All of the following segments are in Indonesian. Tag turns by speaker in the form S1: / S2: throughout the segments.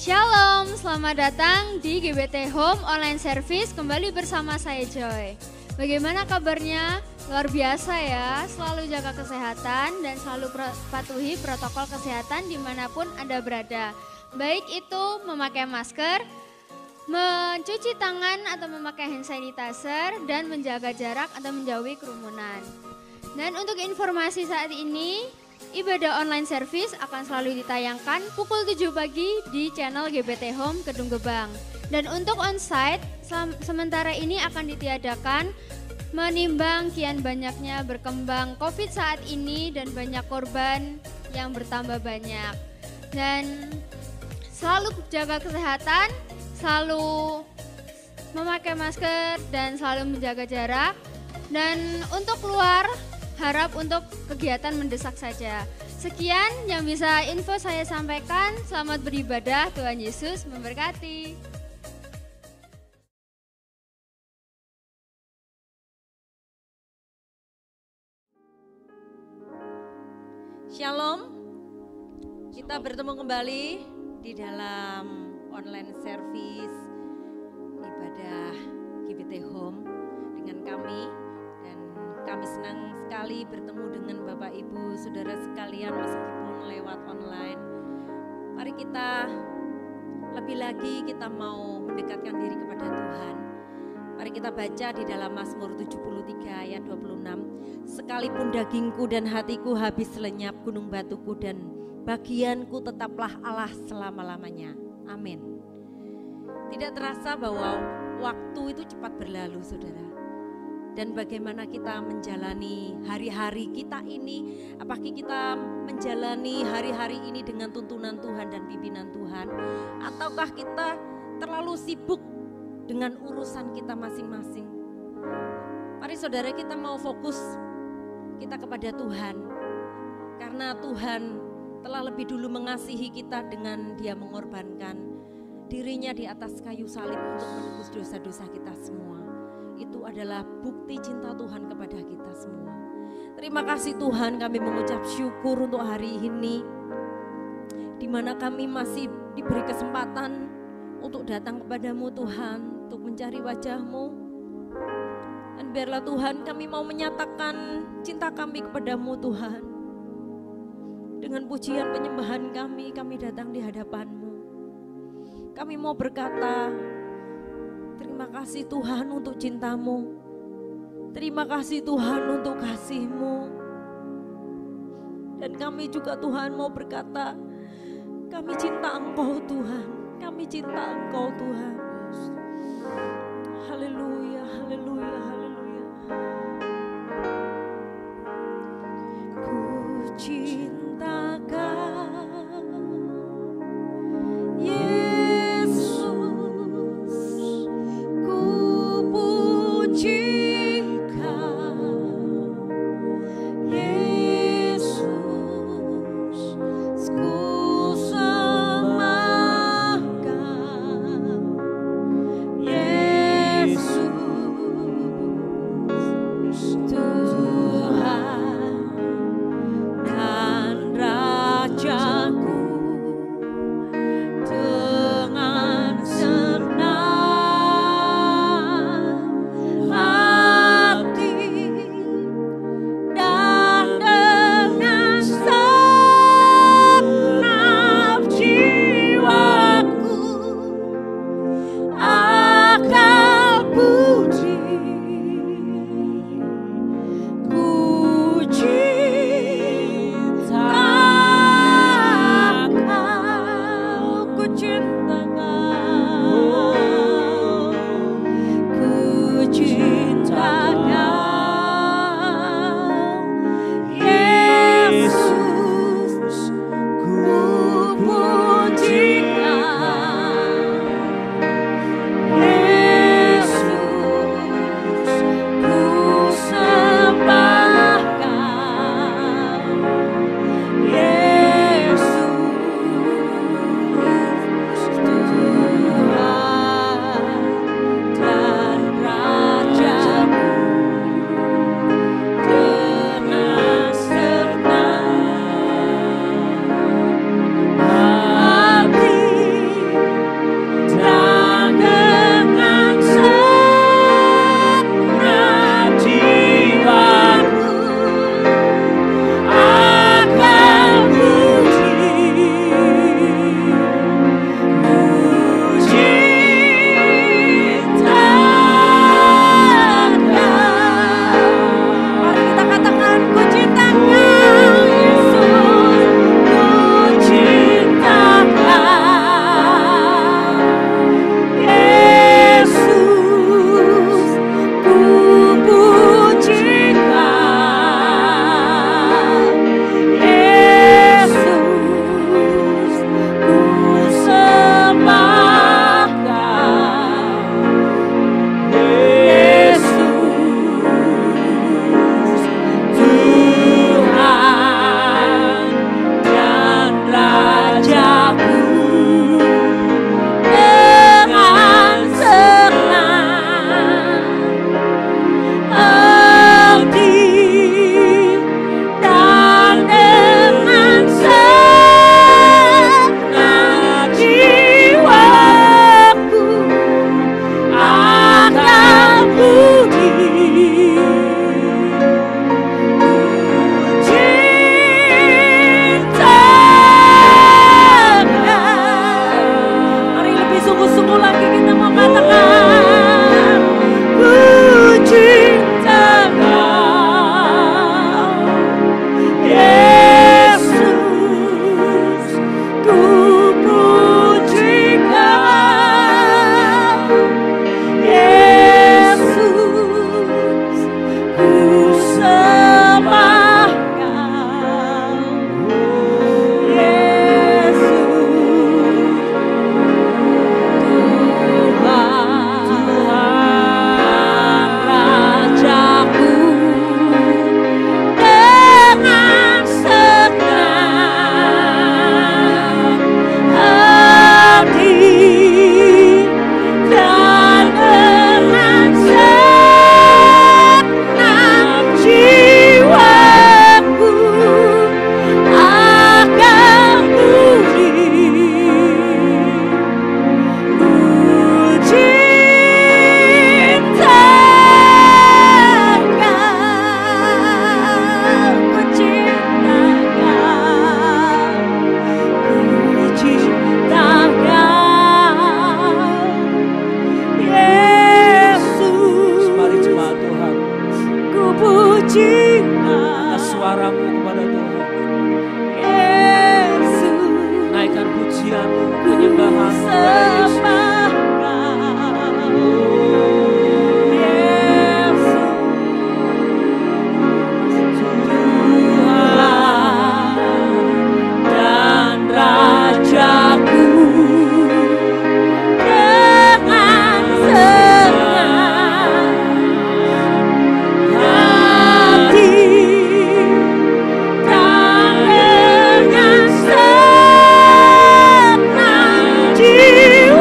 S1: Shalom, selamat datang di GBT Home Online Service, kembali bersama saya Joy. Bagaimana kabarnya? Luar biasa ya, selalu jaga kesehatan dan selalu patuhi protokol kesehatan dimanapun Anda berada. Baik itu memakai masker, mencuci tangan atau memakai hand sanitizer, dan menjaga jarak atau menjauhi kerumunan. Dan untuk informasi saat ini, ibadah online service akan selalu ditayangkan pukul 7 pagi di channel GBT Home Kedung Gebang. Dan untuk onsite, sementara ini akan ditiadakan menimbang kian banyaknya berkembang COVID saat ini dan banyak korban yang bertambah banyak. Dan selalu jaga kesehatan, selalu memakai masker dan selalu menjaga jarak. Dan untuk keluar, harap untuk kegiatan mendesak saja. Sekian yang bisa info saya sampaikan. Selamat beribadah, Tuhan Yesus memberkati.
S2: Shalom, kita bertemu kembali di dalam online service ibadah GBT Home dengan kami. Kami senang sekali bertemu dengan Bapak Ibu Saudara sekalian meskipun lewat online. Mari kita lebih lagi kita mau mendekatkan diri kepada Tuhan. Mari kita baca di dalam Mazmur 73 ayat 26. Sekalipun dagingku dan hatiku habis lenyap, gunung batuku dan bagianku tetaplah Allah selama-lamanya. Amin. Tidak terasa bahwa waktu itu cepat berlalu, saudara. Dan bagaimana kita menjalani hari-hari kita ini, apakah kita menjalani hari-hari ini dengan tuntunan Tuhan dan pimpinan Tuhan, ataukah kita terlalu sibuk dengan urusan kita masing-masing. Mari saudara, kita mau fokus kita kepada Tuhan, karena Tuhan telah lebih dulu mengasihi kita dengan Dia mengorbankan dirinya di atas kayu salib untuk menebus dosa-dosa kita semua. Itu adalah bukti cinta Tuhan kepada kita semua. Terima kasih Tuhan, kami mengucap syukur untuk hari ini, di mana kami masih diberi kesempatan untuk datang kepadamu Tuhan, untuk mencari wajah-Mu. Dan biarlah Tuhan, kami mau menyatakan cinta kami kepadamu Tuhan. Dengan pujian penyembahan kami datang di hadapan-Mu. Kami mau berkata, terima kasih Tuhan untuk cinta-Mu. Terima kasih Tuhan untuk kasih-Mu. Dan kami juga Tuhan mau berkata, kami cinta Engkau Tuhan. Kami cinta Engkau Tuhan. Haleluya, haleluya, haleluya. Ku cinta Kau, Yesus. Ku puji Kau, Yesus. Ku sembah Kau, Yesus. Tuhan dan
S3: pujianmu, penyembahanmu, Yesus.
S4: Jiwa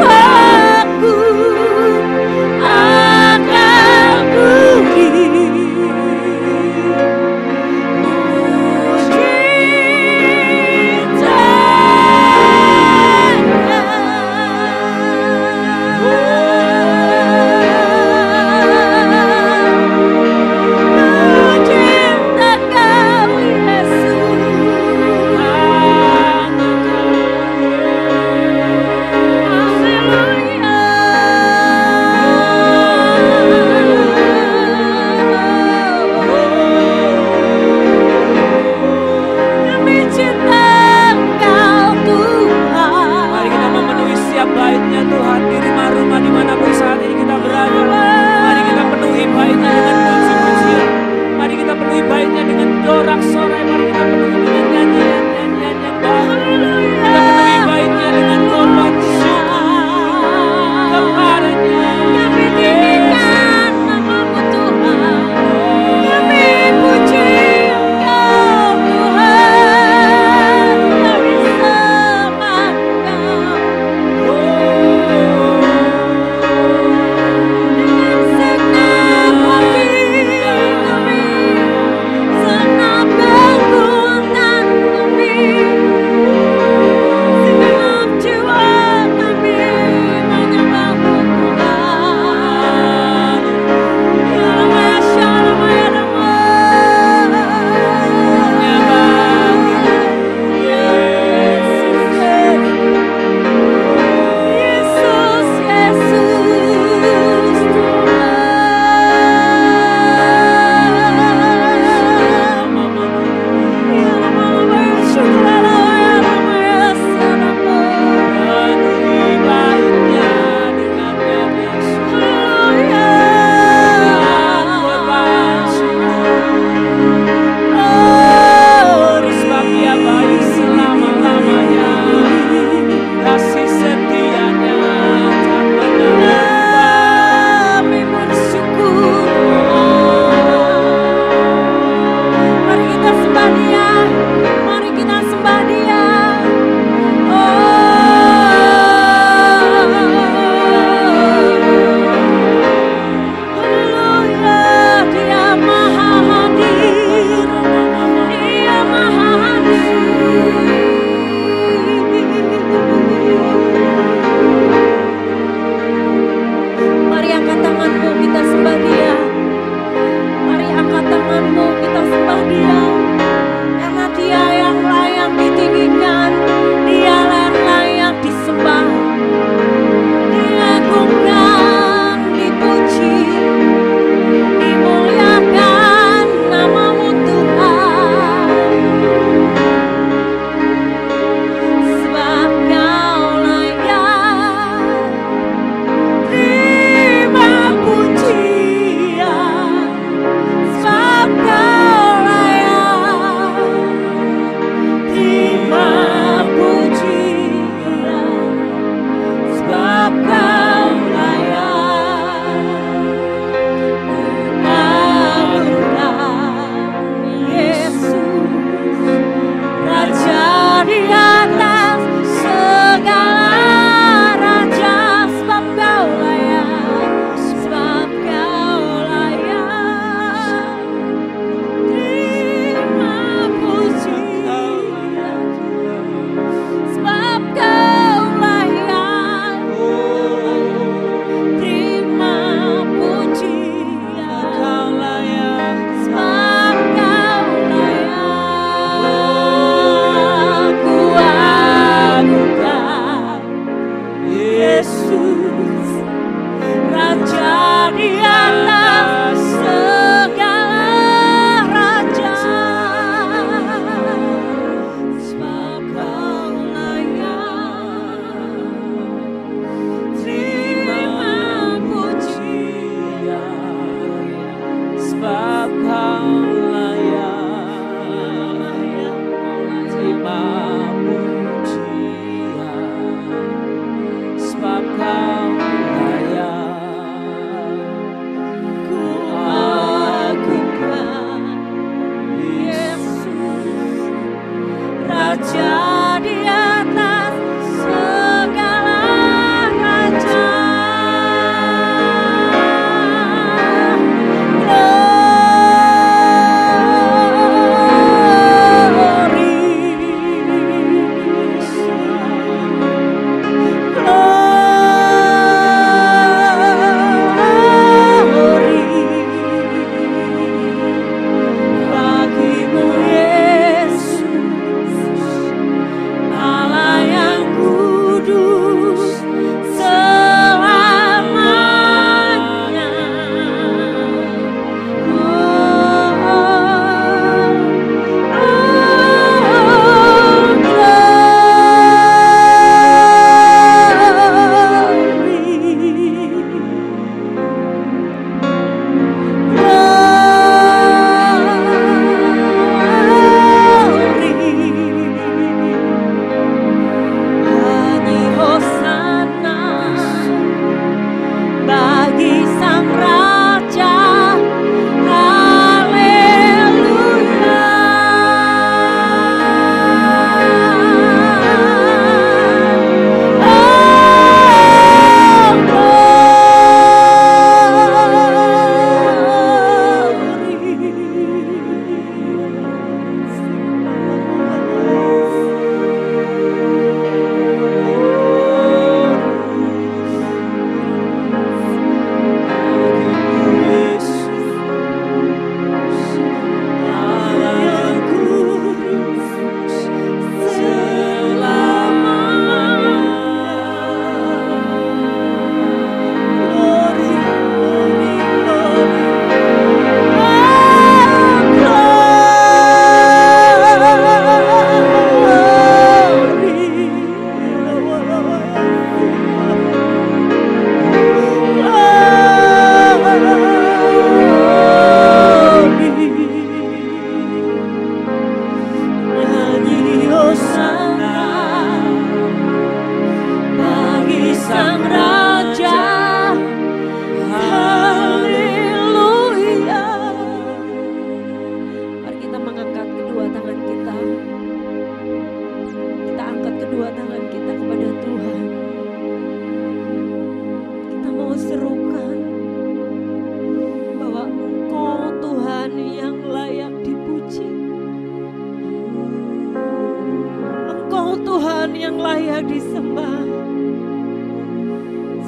S3: disembah.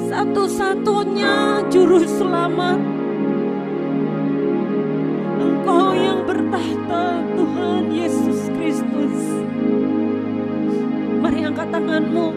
S3: Satu-satunya juru selamat, Engkau yang bertahta, Tuhan Yesus Kristus. Mari angkat tanganmu.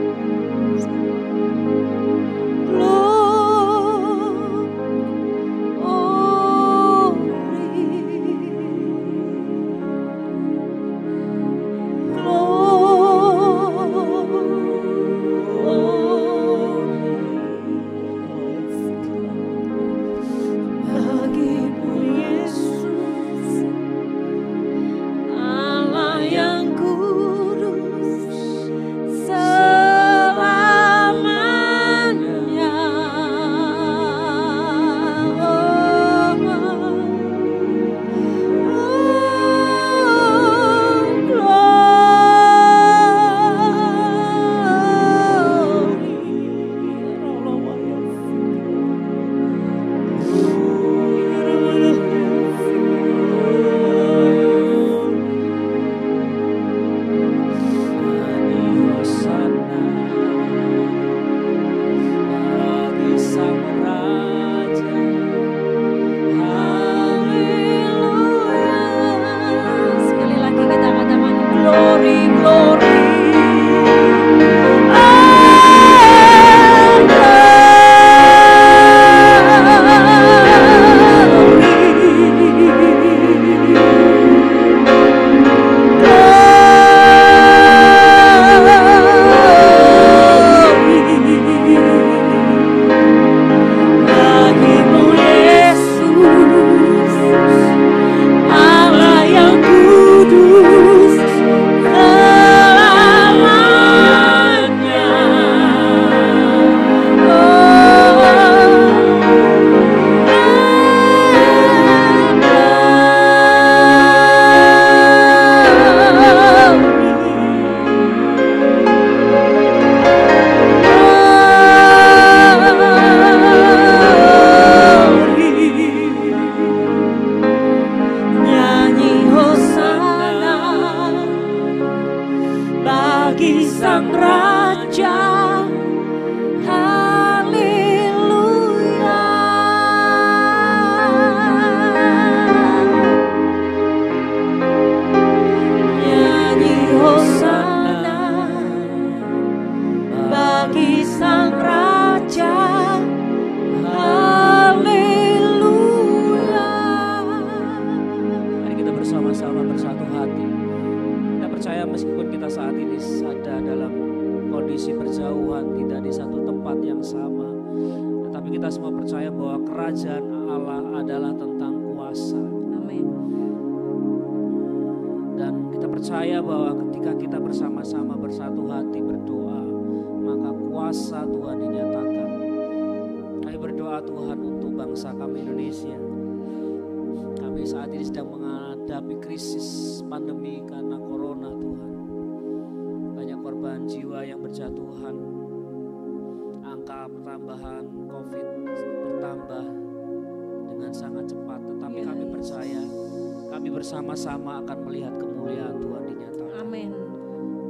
S4: Bersama-sama akan melihat kemuliaan Tuhan dinyatakan. Amin.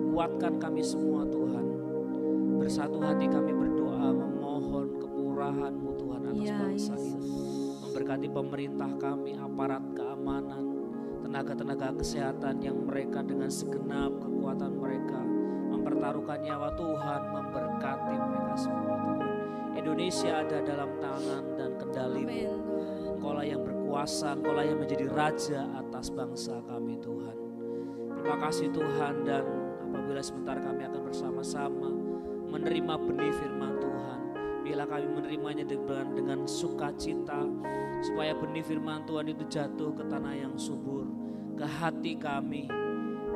S4: Kuatkan kami semua Tuhan. Bersatu hati kami berdoa memohon kemurahan-Mu Tuhan atas bangsa ini. Memberkati pemerintah kami, aparat keamanan, tenaga-tenaga kesehatan yang mereka dengan segenap kekuatan mereka mempertaruhkan nyawa Tuhan, memberkati mereka semua Tuhan. Indonesia ada dalam tangan dan kendali-Mu. Engkaulah yang berkuasa, Engkaulah yang menjadi raja atas bangsa kami Tuhan. Terima kasih Tuhan, dan apabila sebentar kami akan bersama-sama menerima benih firman Tuhan, bila kami menerimanya dengan sukacita, supaya benih firman Tuhan itu jatuh ke tanah yang subur, ke hati kami,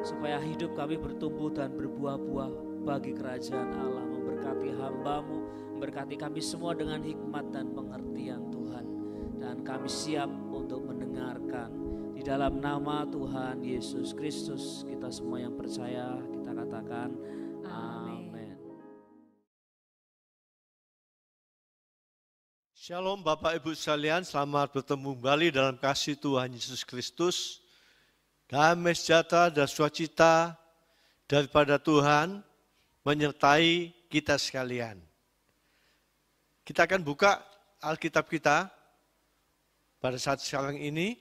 S4: supaya hidup kami bertumbuh dan berbuah-buah bagi kerajaan Allah. Memberkati hamba-Mu, memberkati kami semua dengan hikmat dan pengertian Tuhan. Dan kami siap untuk mendengarkan. Di dalam nama Tuhan Yesus Kristus, kita semua yang percaya, kita katakan amin.
S5: Shalom Bapak Ibu sekalian, selamat bertemu kembali dalam kasih Tuhan Yesus Kristus. Damai sejahtera dan sukacita daripada Tuhan menyertai kita sekalian. Kita akan buka Alkitab kita pada saat sekarang ini.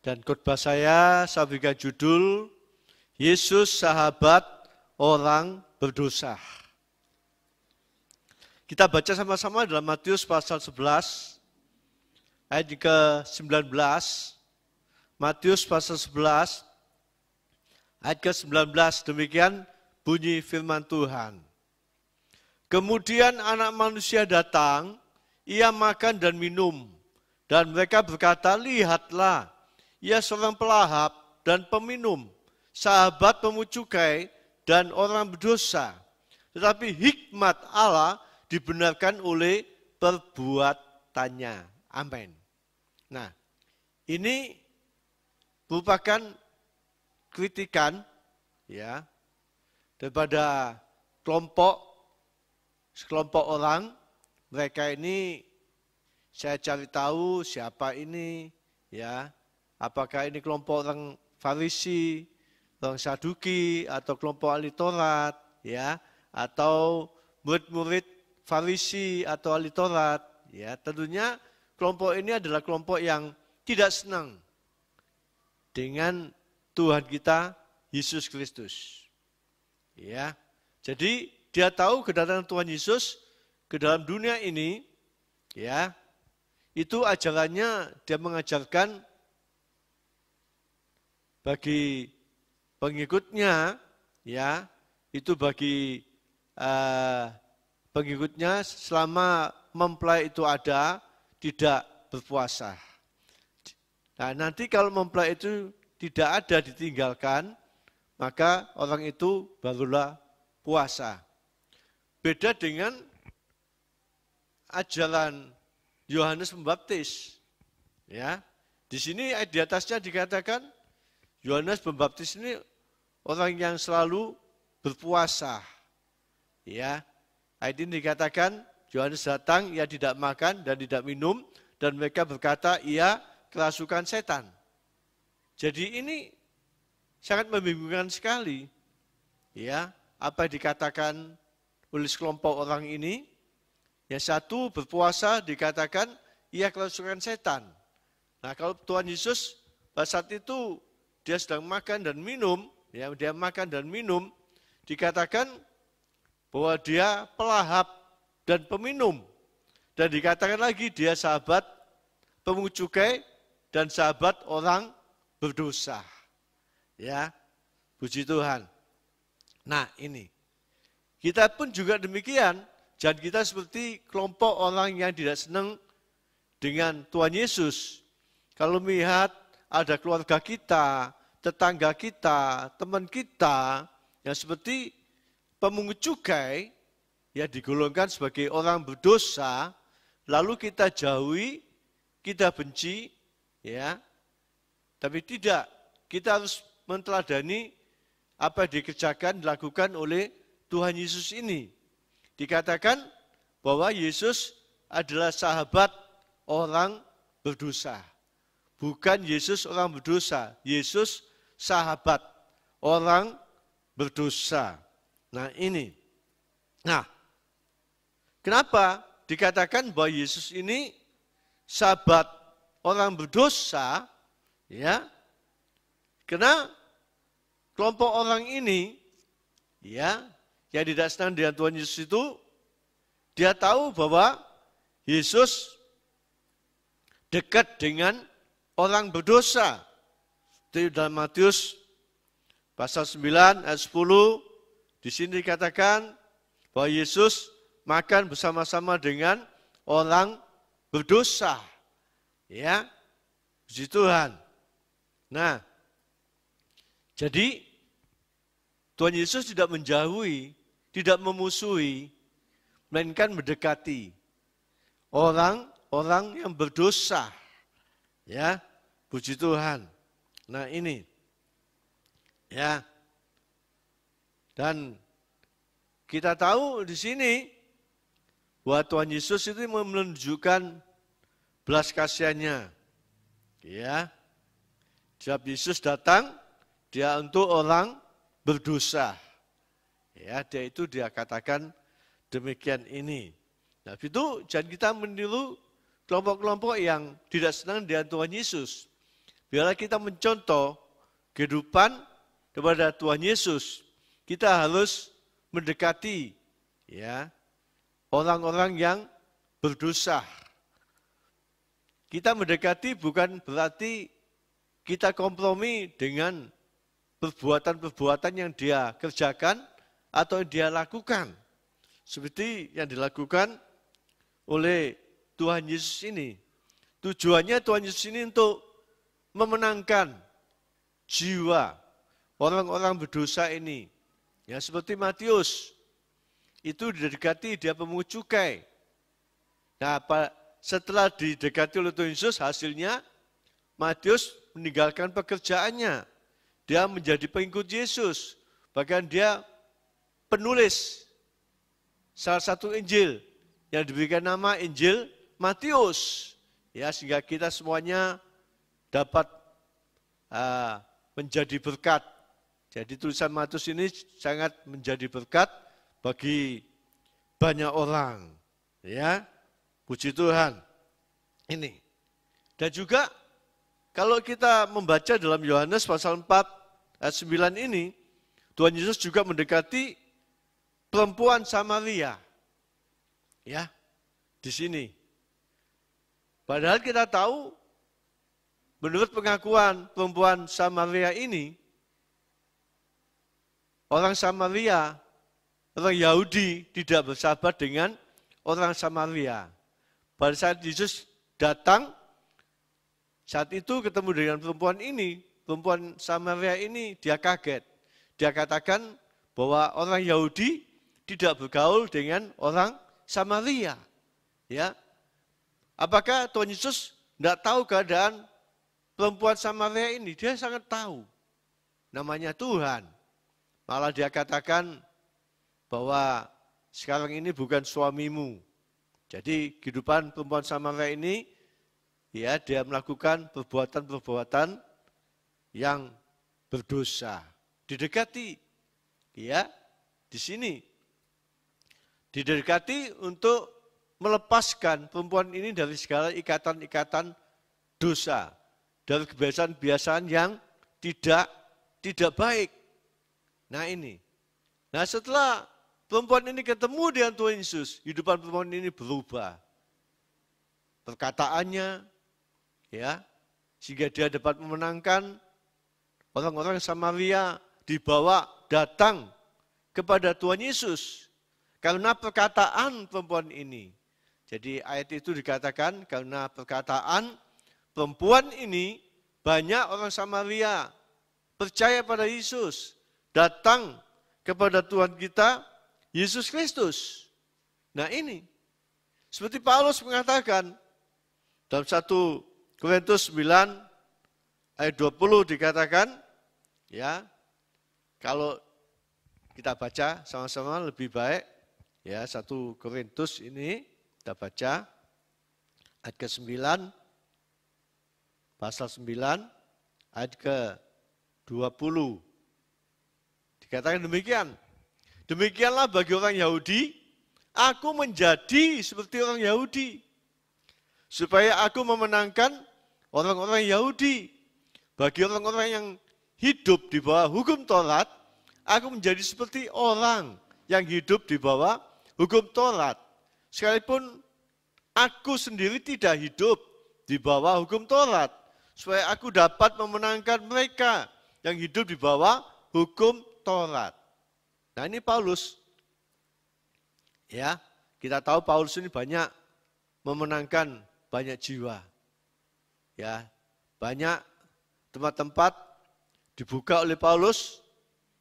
S5: Dan khotbah saya berikan judul Yesus sahabat orang berdosa. Kita baca sama-sama dalam Matius pasal 11 ayat ke-19. Matius pasal 11 ayat ke-19, demikian bunyi firman Tuhan. Kemudian anak manusia datang, ia makan dan minum. Dan mereka berkata, lihatlah, ia seorang pelahap dan peminum, sahabat pemungut cukai dan orang berdosa. Tetapi hikmat Allah dibenarkan oleh perbuatannya. Amin. Nah, ini merupakan kritikan ya daripada sekelompok orang. Mereka ini saya cari tahu siapa ini ya. Apakah ini kelompok orang Farisi, orang Saduki, atau kelompok ahli Taurat, ya, atau murid-murid Farisi atau ahli Taurat, ya. Tentunya kelompok ini adalah kelompok yang tidak senang dengan Tuhan kita Yesus Kristus. Ya. Jadi dia tahu kedatangan Tuhan Yesus ke dalam dunia ini, ya. Itu ajarannya dia mengajarkan bagi pengikutnya, ya, itu bagi pengikutnya selama mempelai itu ada, tidak berpuasa. Nah, nanti kalau mempelai itu tidak ada, ditinggalkan, maka orang itu barulah puasa. Beda dengan ajaran Yohanes Pembaptis. Ya, di sini di atasnya dikatakan Yohanes Pembaptis ini orang yang selalu berpuasa. Ya, ayat ini dikatakan Yohanes datang, ia tidak makan dan tidak minum, dan mereka berkata ia kerasukan setan. Jadi ini sangat membingungkan sekali. Ya, apa yang dikatakan oleh sekelompok orang ini? Yang satu berpuasa dikatakan ia kerasukan setan. Nah, kalau Tuhan Yesus pada saat itu dia sedang makan dan minum, ya, dia makan dan minum, dikatakan bahwa dia pelahap dan peminum. Dan dikatakan lagi dia sahabat pemungut cukai dan sahabat orang berdosa. Ya, puji Tuhan. Nah, ini. Kita pun juga demikian. Jangan kita seperti kelompok orang yang tidak senang dengan Tuhan Yesus. Kalau melihat ada keluarga kita, tetangga kita, teman kita yang seperti pemungut cukai, ya digolongkan sebagai orang berdosa, lalu kita jauhi, kita benci, ya. Tapi tidak, kita harus menteladani apa yang dikerjakan, dilakukan oleh Tuhan Yesus ini. Dikatakan bahwa Yesus adalah sahabat orang berdosa. Bukan Yesus orang berdosa, Yesus sahabat orang berdosa. Nah, ini. Nah, kenapa dikatakan bahwa Yesus ini sahabat orang berdosa? Ya, karena kelompok orang ini, ya, yang tidak senang dengan Tuhan Yesus itu, dia tahu bahwa Yesus dekat dengan orang berdosa. Itu dalam Matius pasal 9 ayat 10, di sini dikatakan bahwa Yesus makan bersama-sama dengan orang berdosa. Ya, puji Tuhan. Nah, jadi Tuhan Yesus tidak menjauhi, tidak memusuhi, melainkan mendekati orang-orang yang berdosa. Ya, puji Tuhan. Nah, ini. Ya. Dan kita tahu di sini bahwa Tuhan Yesus itu menunjukkan belas kasihannya. Ya. Setiap Yesus datang, dia untuk orang berdosa. Ya, dia katakan demikian ini. Nah, itu jangan kita meniru kelompok-kelompok yang tidak senang dengan Tuhan Yesus. Biarlah kita mencontoh kehidupan kepada Tuhan Yesus. Kita harus mendekati ya orang-orang yang berdosa. Kita mendekati bukan berarti kita kompromi dengan perbuatan-perbuatan yang dia kerjakan atau yang dia lakukan. Seperti yang dilakukan oleh Tuhan Yesus ini. Tujuannya Tuhan Yesus ini untuk memenangkan jiwa orang-orang berdosa ini. Ya, seperti Matius, itu didekati dia pemungut cukai. Nah, setelah didekati oleh Tuhan Yesus, hasilnya Matius meninggalkan pekerjaannya. Dia menjadi pengikut Yesus. Bahkan dia penulis salah satu Injil yang diberikan nama Injil Matius. Ya, sehingga kita semuanya dapat menjadi berkat. Jadi tulisan Matius ini sangat menjadi berkat bagi banyak orang. Ya, puji Tuhan. Ini. Dan juga kalau kita membaca dalam Yohanes pasal 4 ayat 9 ini, Tuhan Yesus juga mendekati perempuan Samaria. Ya, di sini. Padahal kita tahu, menurut pengakuan perempuan Samaria ini, orang Samaria, orang Yahudi tidak bersahabat dengan orang Samaria. Pada saat Yesus datang, saat itu ketemu dengan perempuan Samaria ini, dia kaget. Dia katakan bahwa orang Yahudi tidak bergaul dengan orang Samaria. Ya, apakah Tuhan Yesus tidak tahu keadaan perempuan Samaria ini? Dia sangat tahu. Namanya Tuhan. Malah dia katakan bahwa sekarang ini bukan suamimu. Jadi kehidupan perempuan Samaria ini, ya, dia melakukan perbuatan-perbuatan yang berdosa. Didekati, ya, di sini. Didekati untuk melepaskan perempuan ini dari segala ikatan-ikatan dosa, dari kebiasaan-kebiasaan yang tidak baik. Nah ini. Nah setelah perempuan ini ketemu dengan Tuhan Yesus, kehidupan perempuan ini berubah. Perkataannya, ya, sehingga dia dapat memenangkan orang-orang Samaria, dibawa datang kepada Tuhan Yesus. Karena perkataan perempuan ini. Jadi ayat itu dikatakan karena perkataan perempuan ini, banyak orang Samaria percaya pada Yesus. Datang kepada Tuhan kita, Yesus Kristus. Nah ini, seperti Paulus mengatakan, dalam 1 Korintus 9 ayat 20 dikatakan, ya, kalau kita baca sama-sama lebih baik, ya, 1 Korintus ini kita baca ayat ke-9, pasal 9, ayat ke-20. Dikatakan demikian. Demikianlah bagi orang Yahudi, aku menjadi seperti orang Yahudi, supaya aku memenangkan orang-orang Yahudi. Bagi orang-orang yang hidup di bawah hukum Taurat, aku menjadi seperti orang yang hidup di bawah hukum Taurat. Sekalipun aku sendiri tidak hidup di bawah hukum Taurat, supaya aku dapat memenangkan mereka yang hidup di bawah hukum Taurat. Nah ini Paulus. Ya, kita tahu Paulus ini banyak memenangkan banyak jiwa. Ya, banyak tempat-tempat dibuka oleh Paulus,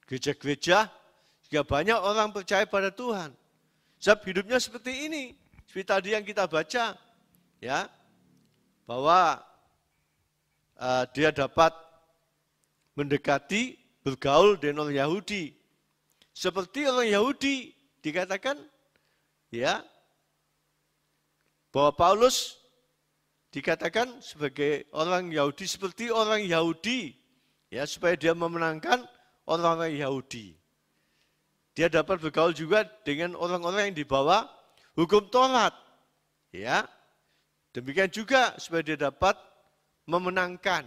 S5: gereja-gereja, sehingga banyak orang percaya pada Tuhan. Sebab hidupnya seperti ini, seperti tadi yang kita baca, ya, bahwa dia dapat mendekati, bergaul dengan orang Yahudi. Seperti orang Yahudi dikatakan, ya, bahwa Paulus dikatakan sebagai orang Yahudi, seperti orang Yahudi, ya, supaya dia memenangkan orang-orang Yahudi. dia dapat bergaul juga dengan orang-orang yang di bawah hukum Taurat. Ya. Demikian juga supaya dia dapat memenangkan,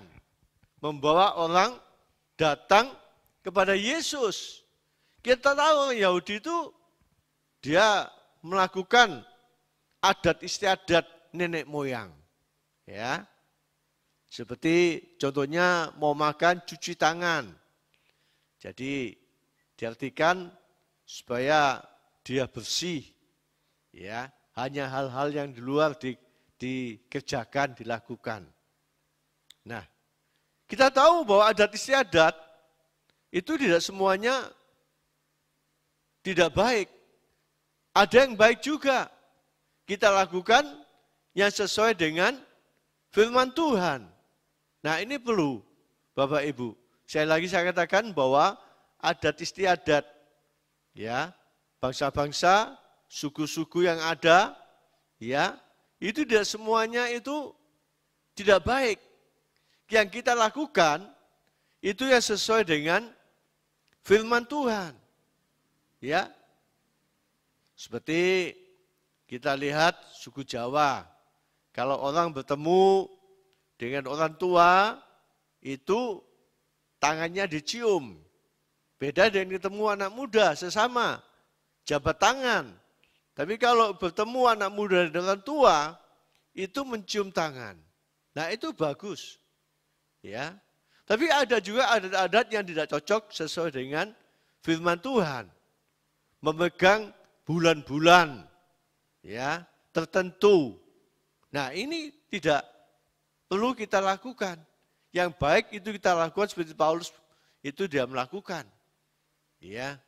S5: membawa orang datang kepada Yesus. Kita tahu orang Yahudi itu dia melakukan adat istiadat nenek moyang. Ya. Seperti contohnya mau makan cuci tangan. Jadi diartikan supaya dia bersih. Ya, hanya hal-hal yang di luar dikerjakan, dilakukan. Nah, kita tahu bahwa adat istiadat itu tidak semuanya tidak baik. Ada yang baik juga. Kita lakukan yang sesuai dengan firman Tuhan. Nah, ini perlu Bapak Ibu. Saya katakan bahwa adat istiadat, ya, bangsa-bangsa, suku-suku yang ada, ya, itu tidak semuanya itu tidak baik. Yang kita lakukan itu yang sesuai dengan firman Tuhan. Ya. Seperti kita lihat suku Jawa. Kalau orang bertemu dengan orang tua, itu tangannya dicium. Beda dengan ketemu anak muda sesama, jabat tangan. Tapi kalau bertemu anak muda dan orang tua, itu mencium tangan. Nah, itu bagus. Ya. Tapi ada juga adat-adat yang tidak cocok sesuai dengan firman Tuhan. Memegang bulan-bulan, ya, tertentu. Nah, ini tidak perlu kita lakukan. Yang baik itu kita lakukan seperti Paulus itu dia melakukan. Ya.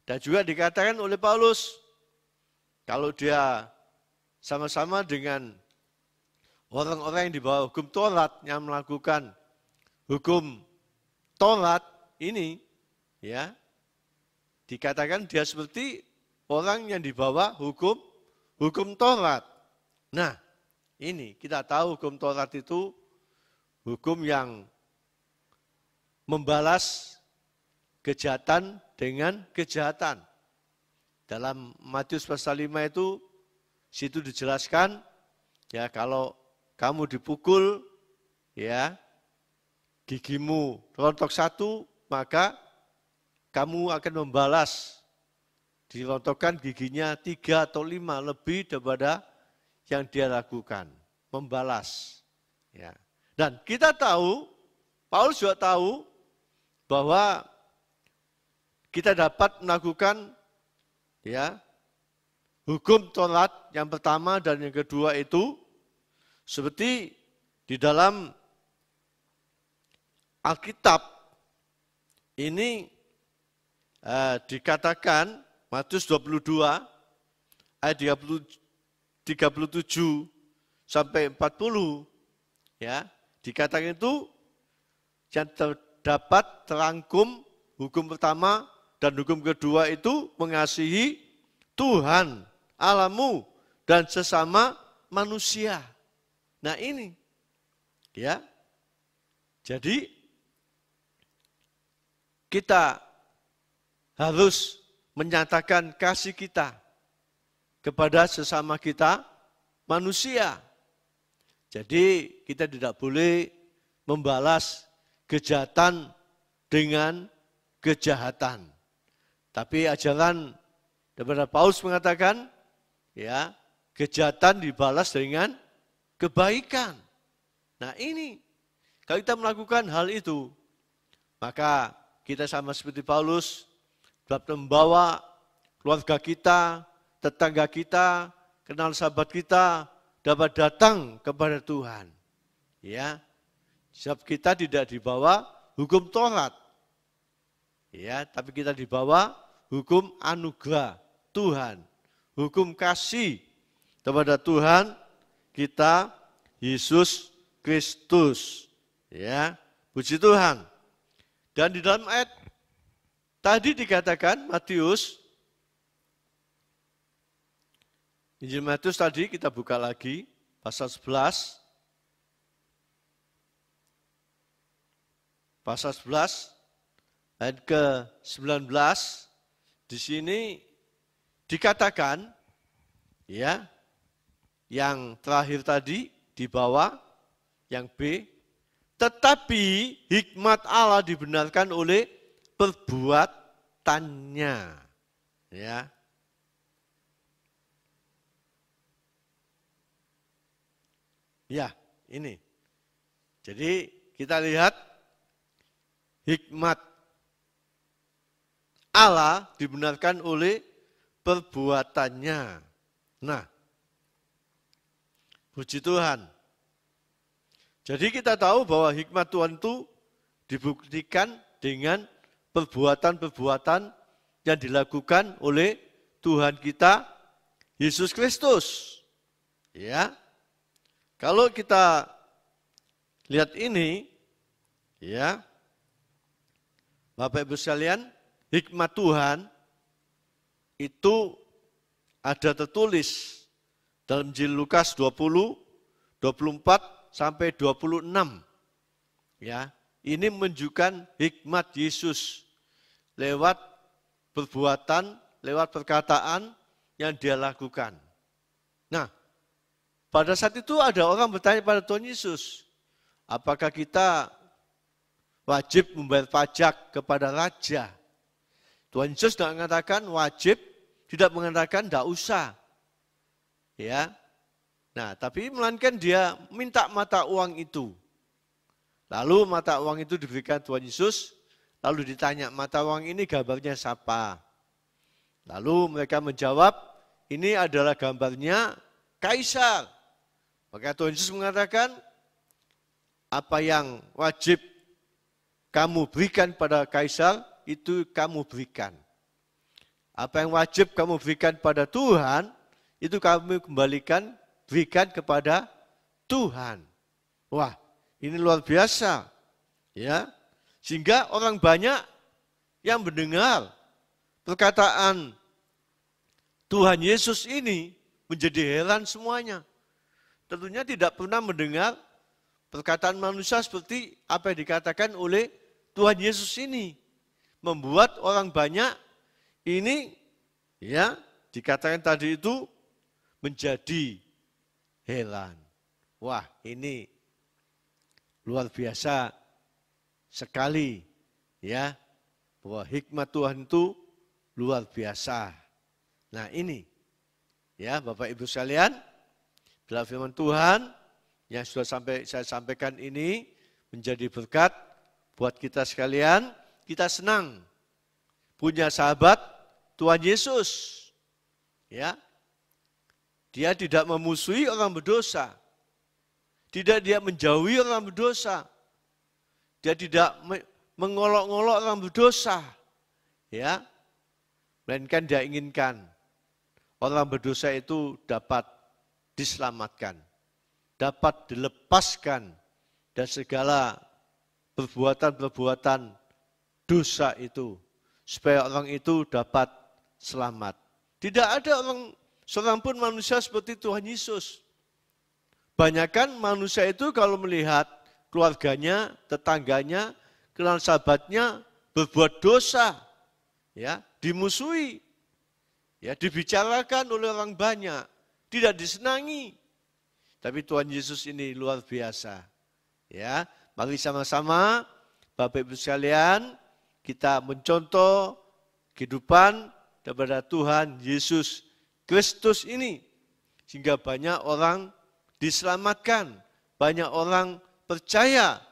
S5: Dan juga dikatakan oleh Paulus, kalau dia sama-sama dengan orang-orang yang di bawah hukum Taurat yang melakukan hukum Taurat ini, ya, dikatakan dia seperti orang yang di bawah hukum Taurat. Nah, ini kita tahu hukum Taurat itu hukum yang membalas kejahatan dengan kejahatan. Dalam Matius pasal 5 itu, situ dijelaskan, ya, kalau kamu dipukul, ya, gigimu rontok 1, maka kamu akan membalas, dirontokkan giginya 3 atau 5 lebih daripada yang dia lakukan, membalas. Ya. Dan kita tahu, Paulus juga tahu bahwa kita dapat melakukan, ya, hukum Taurat yang pertama dan yang kedua itu seperti di dalam Alkitab ini dikatakan Matius 22 ayat 37 sampai 40, ya, dikatakan itu yang terdapat terangkum hukum pertama dan hukum kedua itu mengasihi Tuhan Allahmu dan sesama manusia. Nah, ini, ya, jadi kita harus menyatakan kasih kita kepada sesama kita manusia. Jadi kita tidak boleh membalas kejahatan dengan kejahatan. Tapi ajaran daripada Paulus mengatakan, ya, kejahatan dibalas dengan kebaikan. Nah, ini kalau kita melakukan hal itu, maka kita sama seperti Paulus dapat membawa keluarga kita, tetangga kita, kenal sahabat kita dapat datang kepada Tuhan. Ya. Sebab kita tidak dibawa hukum Taurat. Ya, tapi kita dibawa hukum anugerah Tuhan, hukum kasih kepada Tuhan kita Yesus Kristus. Ya, puji Tuhan. Dan di dalam ayat tadi dikatakan Matius, Injil Matius tadi kita buka lagi pasal 11. Pasal 11 ayat ke-19 di sini dikatakan, ya, yang terakhir tadi di bawah, yang B, tetapi hikmat Allah dibenarkan oleh perbuatannya. Ya. Ya, ini. Jadi kita lihat hikmat Allah dibenarkan oleh perbuatannya. Nah, puji Tuhan. Jadi kita tahu bahwa hikmat Tuhan itu dibuktikan dengan perbuatan-perbuatan yang dilakukan oleh Tuhan kita Yesus Kristus. Ya. Kalau kita lihat ini, ya, Bapak Ibu sekalian, hikmat Tuhan itu ada tertulis dalam Injil Lukas 20, 24 sampai 26. Ya, ini menunjukkan hikmat Yesus lewat perbuatan, lewat perkataan yang dia lakukan. Nah, pada saat itu ada orang bertanya pada Tuhan Yesus, apakah kita wajib membayar pajak kepada raja? Tuhan Yesus tidak mengatakan wajib, tidak mengatakan tidak usah. Ya. Nah, tapi melainkan dia minta mata uang itu. Lalu mata uang itu diberikan Tuhan Yesus, lalu ditanya, mata uang ini gambarnya siapa? Lalu mereka menjawab, ini adalah gambarnya Kaisar. Maka Tuhan Yesus mengatakan, apa yang wajib kamu berikan pada Kaisar, itu kamu berikan. Apa yang wajib kamu berikan pada Tuhan, itu kamu berikan kepada Tuhan. Wah, ini luar biasa. Ya, sehingga orang banyak yang mendengar perkataan Tuhan Yesus ini menjadi heran semuanya. Tentunya tidak pernah mendengar perkataan manusia seperti apa yang dikatakan oleh Tuhan Yesus ini. Membuat orang banyak ini, ya, dikatakan tadi itu menjadi heran. Wah, ini luar biasa sekali, ya, bahwa hikmat Tuhan itu luar biasa. Nah, ini, ya, Bapak Ibu sekalian, dalam firman Tuhan yang sudah saya sampaikan ini menjadi berkat buat kita sekalian. Kita senang punya sahabat Tuhan Yesus. Ya. Dia tidak memusuhi orang berdosa. Tidak dia menjauhi orang berdosa. Dia tidak mengolok-olok orang berdosa. Ya. Melainkan dia inginkan orang berdosa itu dapat diselamatkan, dapat dilepaskan dari segala perbuatan-perbuatan dosa itu, supaya orang itu dapat selamat. Tidak ada seorang pun manusia seperti Tuhan Yesus. Banyakan manusia itu kalau melihat keluarganya, tetangganya, kenalan sahabatnya berbuat dosa, ya, dimusuhi, ya, dibicarakan oleh orang banyak, tidak disenangi. Tapi Tuhan Yesus ini luar biasa. Ya, mari sama-sama Bapak Ibu sekalian, kita mencontoh kehidupan daripada Tuhan Yesus Kristus ini. Sehingga banyak orang diselamatkan, banyak orang percaya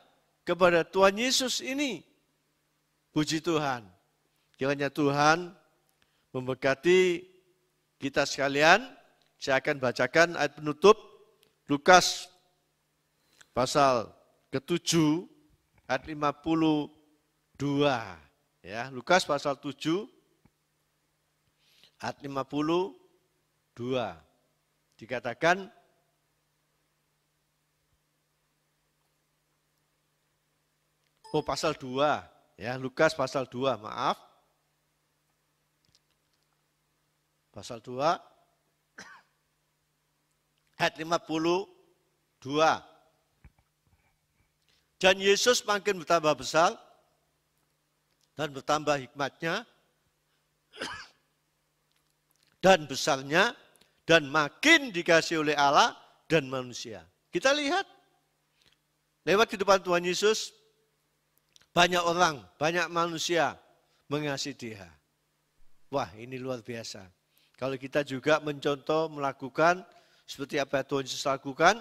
S5: kepada Tuhan Yesus ini. Puji Tuhan. Kiranya Tuhan memberkati kita sekalian. Saya akan bacakan ayat penutup Lukas pasal ke-7 ayat 52. Ya, Lukas pasal 7 ayat 52. Dikatakan, pasal 2, ya, Lukas pasal 2, maaf. Pasal 2 ayat 52. Dan Yesus makin bertambah besar dan bertambah hikmatnya dan besarnya dan makin dikasihi oleh Allah dan manusia. Kita lihat lewat kehidupan Tuhan Yesus, banyak orang, banyak manusia mengasihi Dia. Wah, ini luar biasa. Kalau kita juga mencontoh, melakukan seperti apa yang Tuhan Yesus lakukan,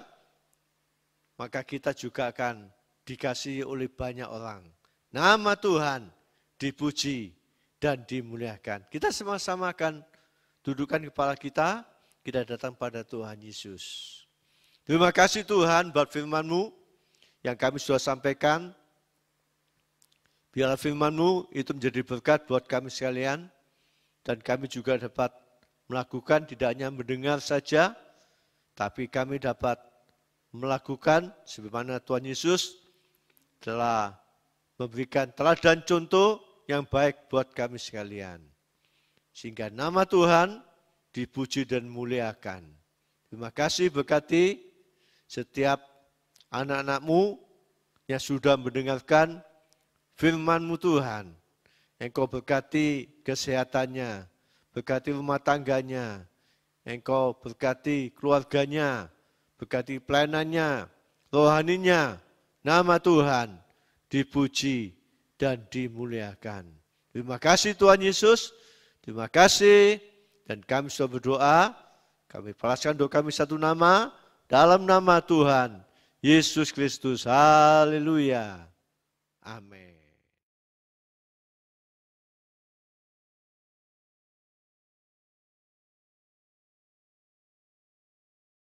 S5: maka kita juga akan dikasihi oleh banyak orang. Nama Tuhan dipuji dan dimuliakan. Kita sama-sama akan dudukkan kepala kita datang pada Tuhan Yesus. Terima kasih Tuhan buat firman-Mu yang kami sudah sampaikan. Biarlah firman-Mu itu menjadi berkat buat kami sekalian, dan kami juga dapat melakukan, tidak hanya mendengar saja, tapi kami dapat melakukan sebagaimana Tuhan Yesus telah memberikan teladan contoh yang baik buat kami sekalian. Sehingga nama Tuhan dipuji dan muliakan. Terima kasih, berkati setiap anak-anak-Mu yang sudah mendengarkan firman-Mu Tuhan. Engkau berkati kesehatannya, berkati rumah tangganya, Engkau berkati keluarganya, berkati pelayanannya, rohaninya. Nama Tuhan dipuji dan dimuliakan. Terima kasih Tuhan Yesus, terima kasih. Dan kami sudah berdoa, kami balaskan doa kami satu nama, dalam nama Tuhan Yesus Kristus. Haleluya. Amin.